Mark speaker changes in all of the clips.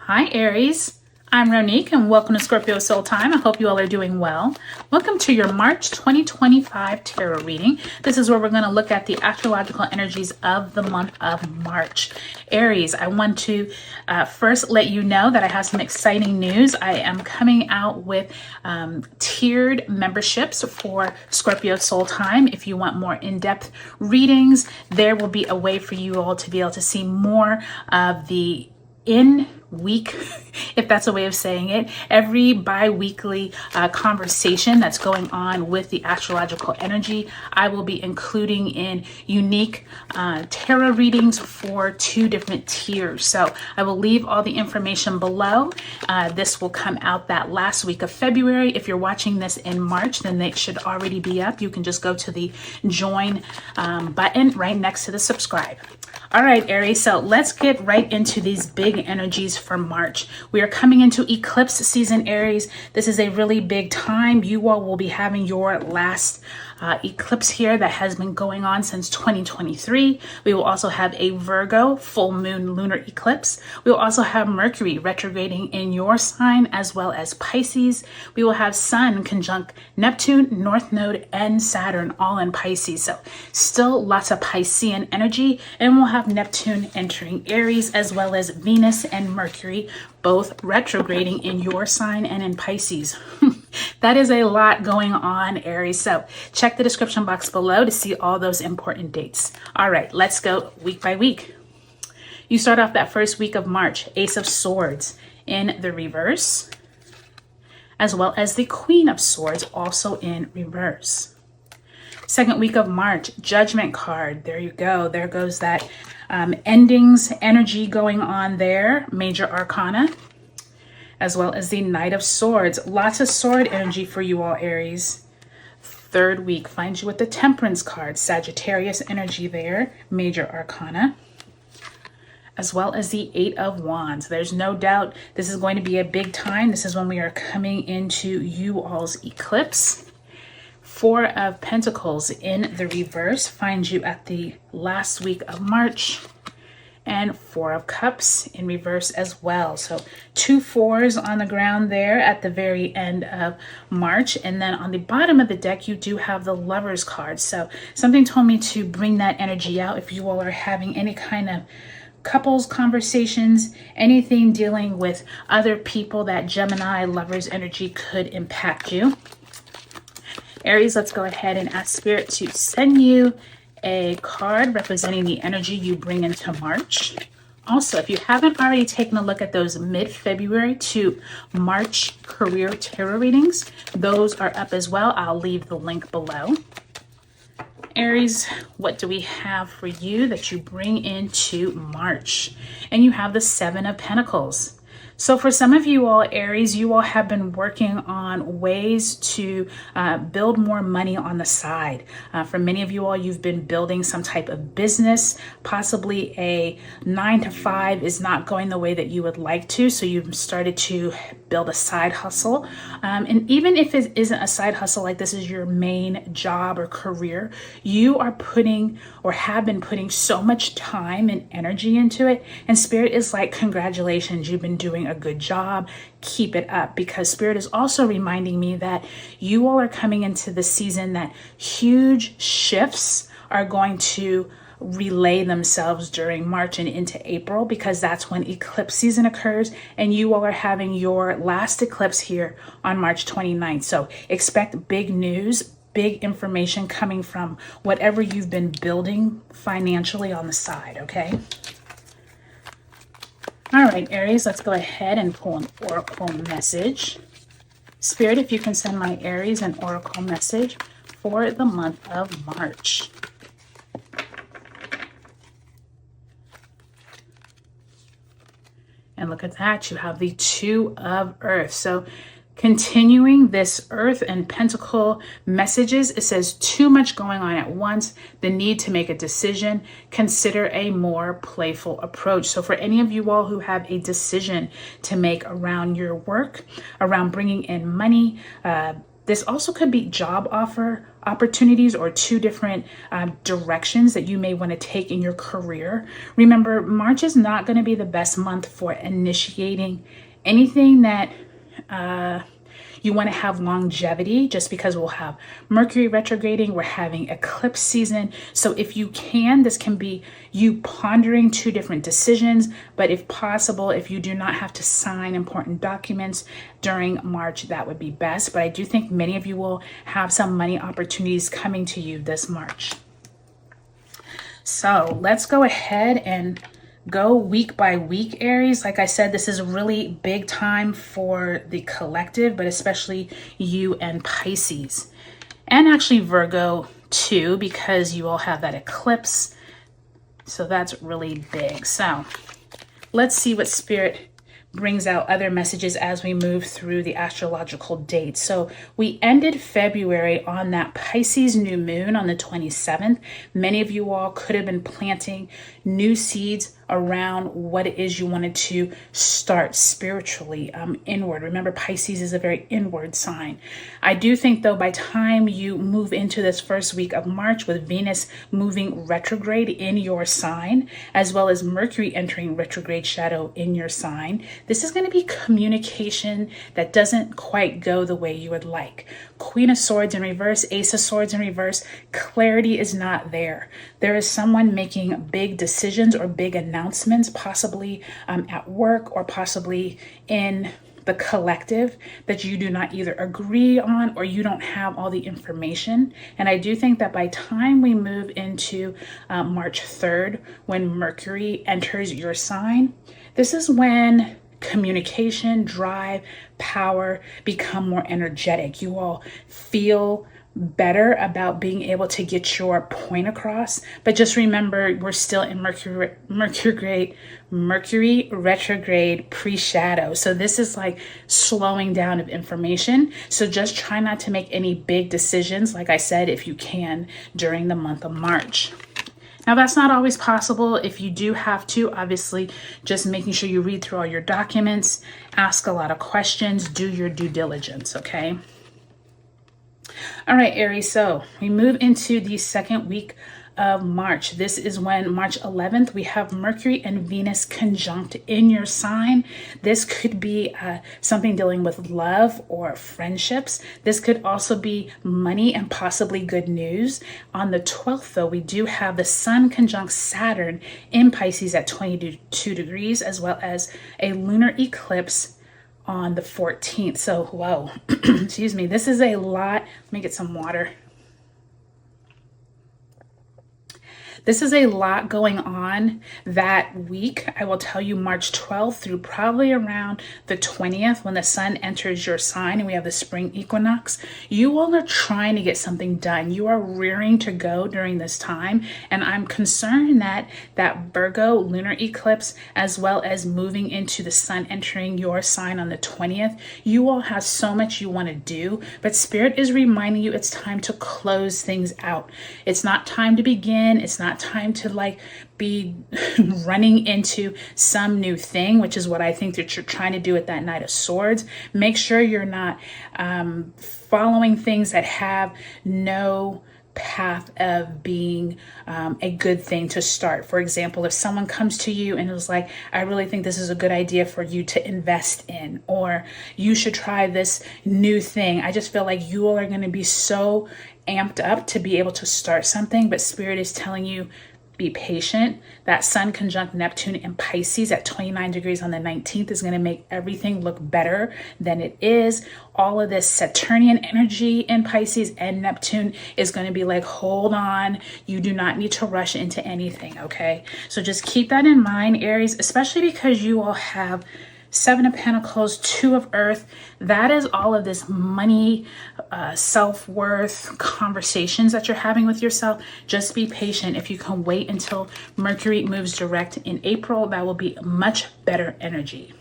Speaker 1: Hi Aries, I'm Ronique and welcome to Scorpio Soul Time. I hope you all are doing well. Welcome to your March 2025 tarot reading. This is where we're going to look at the astrological energies of the month of March. Aries, I want to first let you know that I have some exciting news. I am coming out with tiered memberships for Scorpio Soul Time. If you want more in-depth readings, there will be a way for you all to be able to see more of the week, if that's a way of saying it, every bi-weekly conversation that's going on with the astrological energy. I will be including in unique tarot readings for 2 different tiers. So I will leave all the information below. This will come out that last week of February. If you're watching this in March, then they should already be up. You can just go to the join button right next to the subscribe. All right, Aries, so let's get right into these big energies for March. We are coming into eclipse season, Aries. This is a really big time. You all will be having your last eclipse here that has been going on since 2023. We will also have a Virgo full moon lunar eclipse. We will also have Mercury retrograding in your sign as well as Pisces. We will have Sun conjunct Neptune, North Node, and Saturn all in Pisces. So still lots of Piscean energy. And we'll have Neptune entering Aries as well as Venus and Mercury both retrograding in your sign and in Pisces. That is a lot going on, Aries. So check the description box below to see all those important dates. All right, let's go week by week. You start off that first week of March, Ace of Swords in the reverse, as well as the Queen of Swords also in reverse. Second week of March, Judgment card. There you go. There goes that endings energy going on there. Major Arcana, as well as the Knight of Swords. Lots of sword energy for you all, Aries. Third week finds you with the Temperance card. Sagittarius energy there. Major Arcana, as well as the 8 of Wands. There's no doubt this is going to be a big time. This is when we are coming into you all's eclipse. 4 of Pentacles in the reverse finds you at the last week of March, and 4 of Cups in reverse as well. So 2 4s on the ground there at the very end of March. And then on the bottom of the deck, you do have the Lovers card. So something told me to bring that energy out if you all are having any kind of couples conversations, anything dealing with other people, that Gemini Lovers energy could impact you. Aries, let's go ahead and ask Spirit to send you a card representing the energy you bring into March. Also, if you haven't already taken a look at those mid-February to March career tarot readings, those are up as well. I'll leave the link below. Aries, what do we have for you that you bring into March? And you have the 7 of Pentacles. So for some of you all, Aries, you all have been working on ways to build more money on the side. For many of you all, you've been building some type of business. Possibly a 9-to-5 is not going the way that you would like to. So you've started to build a side hustle. And even if it isn't a side hustle, like this is your main job or career, you are putting or have been putting so much time and energy into it. And Spirit is like, congratulations, you've been doing a good job. Keep it up, because Spirit is also reminding me that you all are coming into the season that huge shifts are going to relay themselves during March and into April, because that's when eclipse season occurs, and you all are having your last eclipse here on March 29th. So expect big news, big information coming from whatever you've been building financially on the side, okay? All right, Aries, let's go ahead and pull an oracle message. Spirit, if you can send my Aries an oracle message for the month of March. And look at that, you have the 2 of Earth. So continuing this Earth and Pentacle messages, it says too much going on at once, the need to make a decision, consider a more playful approach. So for any of you all who have a decision to make around your work, around bringing in money, this also could be job offer, opportunities or two different directions that you may want to take in your career. Remember, March is not going to be the best month for initiating anything that you want to have longevity, just because we'll have Mercury retrograding, we're having eclipse season. So if you can, this can be you pondering two different decisions, but if possible, if you do not have to sign important documents during March, that would be best. But I do think many of you will have some money opportunities coming to you this March. So let's go ahead and go week by week, Aries. Like I said, this is a really big time for the collective, but especially you and Pisces. And actually Virgo too, because you all have that eclipse. So that's really big. So let's see what Spirit brings out other messages as we move through the astrological dates. So we ended February on that Pisces new moon on the 27th. Many of you all could have been planting new seeds around what it is you wanted to start spiritually, inward. Remember, Pisces is a very inward sign. I do think, though, by time you move into this first week of March with Venus moving retrograde in your sign, as well as Mercury entering retrograde shadow in your sign, this is going to be communication that doesn't quite go the way you would like. Queen of Swords in reverse, Ace of Swords in reverse, clarity is not there. There is someone making big decisions or big announcements, possibly at work or possibly in the collective, that you do not either agree on or you don't have all the information. And I do think that by time we move into March 3rd, when Mercury enters your sign, this is when communication, drive, power become more energetic. You all feel better about being able to get your point across. But just remember, we're still in Mercury retrograde pre-shadow. So this is like slowing down of information. So just try not to make any big decisions, like I said, if you can, during the month of March. Now, that's not always possible. If you do have to, obviously, just making sure you read through all your documents, ask a lot of questions, do your due diligence, okay? All right, Aries, so we move into the second week of March. This is when March 11th, we have Mercury and Venus conjunct in your sign. This could be something dealing with love or friendships. This could also be money and possibly good news. On the 12th, though, we do have the Sun conjunct Saturn in Pisces at 22 degrees, as well as a lunar eclipse on the 14th. So, whoa, excuse me. This is a lot. Let me get some water. This is a lot going on that week. I will tell you, March 12th through probably around the 20th, when the sun enters your sign and we have the spring equinox, you all are trying to get something done. You are rearing to go during this time. And I'm concerned that that Virgo lunar eclipse, as well as moving into the sun entering your sign on the 20th, you all have so much you want to do, but Spirit is reminding you it's time to close things out. It's not time to begin. It's not time to like be running into some new thing, which is what I think that you're trying to do with that Knight of Swords. Make sure you're not following things that have no path of being a good thing to start. For example, if someone comes to you and is like, I really think this is a good idea for you to invest in, or you should try this new thing, I just feel like you all are going to be so amped up to be able to start something, but Spirit is telling you, be patient. That Sun conjunct Neptune in Pisces at 29 degrees on the 19th is going to make everything look better than it is. All of this Saturnian energy in Pisces and Neptune is going to be like, hold on, you do not need to rush into anything, okay? So just keep that in mind, Aries, especially because you all have Seven of Pentacles, Two of Earth. That is all of this money, self-worth conversations that you're having with yourself. Just be patient. If you can wait until Mercury moves direct in April, that will be much better energy.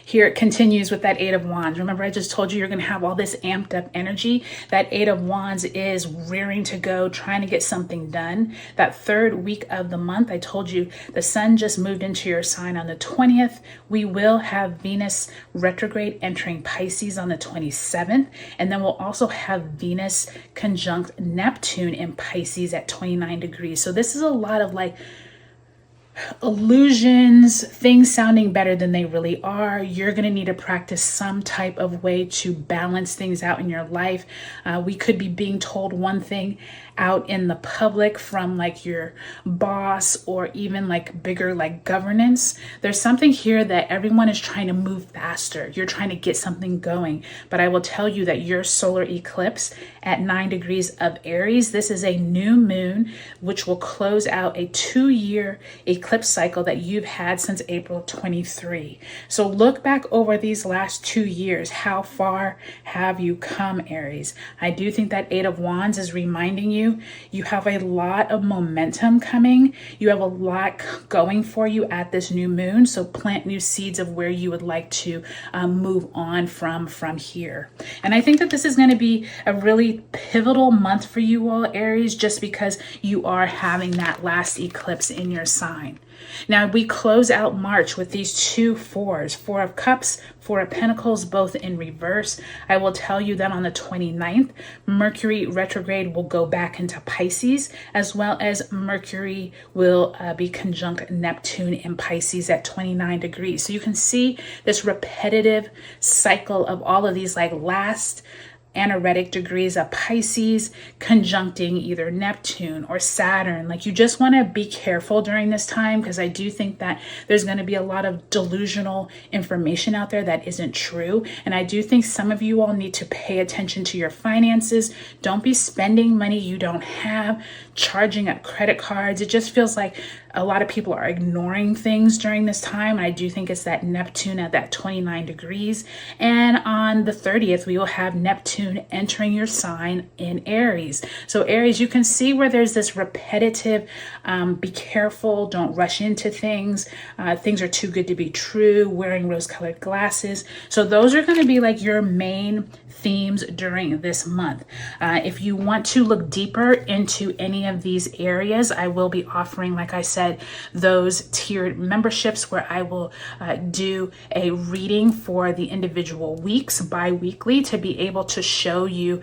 Speaker 1: Here it continues with that Eight of Wands. Remember, I just told you you're going to have all this amped up energy. That Eight of Wands is rearing to go, trying to get something done. That third week of the month, I told you the sun just moved into your sign on the 20th. We will have Venus retrograde entering Pisces on the 27th. And then we'll also have Venus conjunct Neptune in Pisces at 29 degrees. So this is a lot of like illusions, things sounding better than they really are. You're going to need to practice some type of way to balance things out in your life. We could be being told one thing out in the public from like your boss or even like bigger like governance. There's something here that everyone is trying to move faster. You're trying to get something going. But I will tell you that your solar eclipse at 9 degrees of Aries, this is a new moon, which will close out a 2-year eclipse cycle that you've had since April 23. So look back over these last 2 years. How far have you come, Aries? I do think that Eight of Wands is reminding you have a lot of momentum coming. You have a lot going for you at this new moon. So plant new seeds of where you would like to move on from here. And I think that this is going to be a really pivotal month for you all, Aries, just because you are having that last eclipse in your sign. Now we close out March with these two fours, Four of Cups, Four of Pentacles, both in reverse. I will tell you that on the 29th, Mercury retrograde will go back into Pisces, as well as Mercury will be conjunct Neptune in Pisces at 29 degrees. So you can see this repetitive cycle of all of these like last anaretic degrees of Pisces conjuncting either Neptune or Saturn. Like you just want to be careful during this time, because I do think that there's going to be a lot of delusional information out there that isn't true. And I do think some of you all need to pay attention to your finances. Don't be spending money you don't have, charging up credit cards. It just feels like a lot of people are ignoring things during this time. And I do think it's that Neptune at that 29 degrees. And on the 30th, we will have Neptune entering your sign in Aries. So Aries, you can see where there's this repetitive, be careful, don't rush into things. Things are too good to be true, wearing rose-colored glasses. So those are going to be like your main themes during this month. If you want to look deeper into any of these areas, I will be offering, like I said, those tiered memberships where I will do a reading for the individual weeks bi-weekly to be able to show you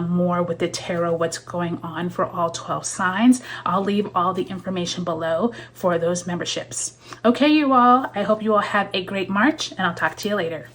Speaker 1: more with the tarot what's going on for all 12 signs. I'll leave all the information below for those memberships. Okay, you all, I hope you all have a great March, and I'll talk to you later.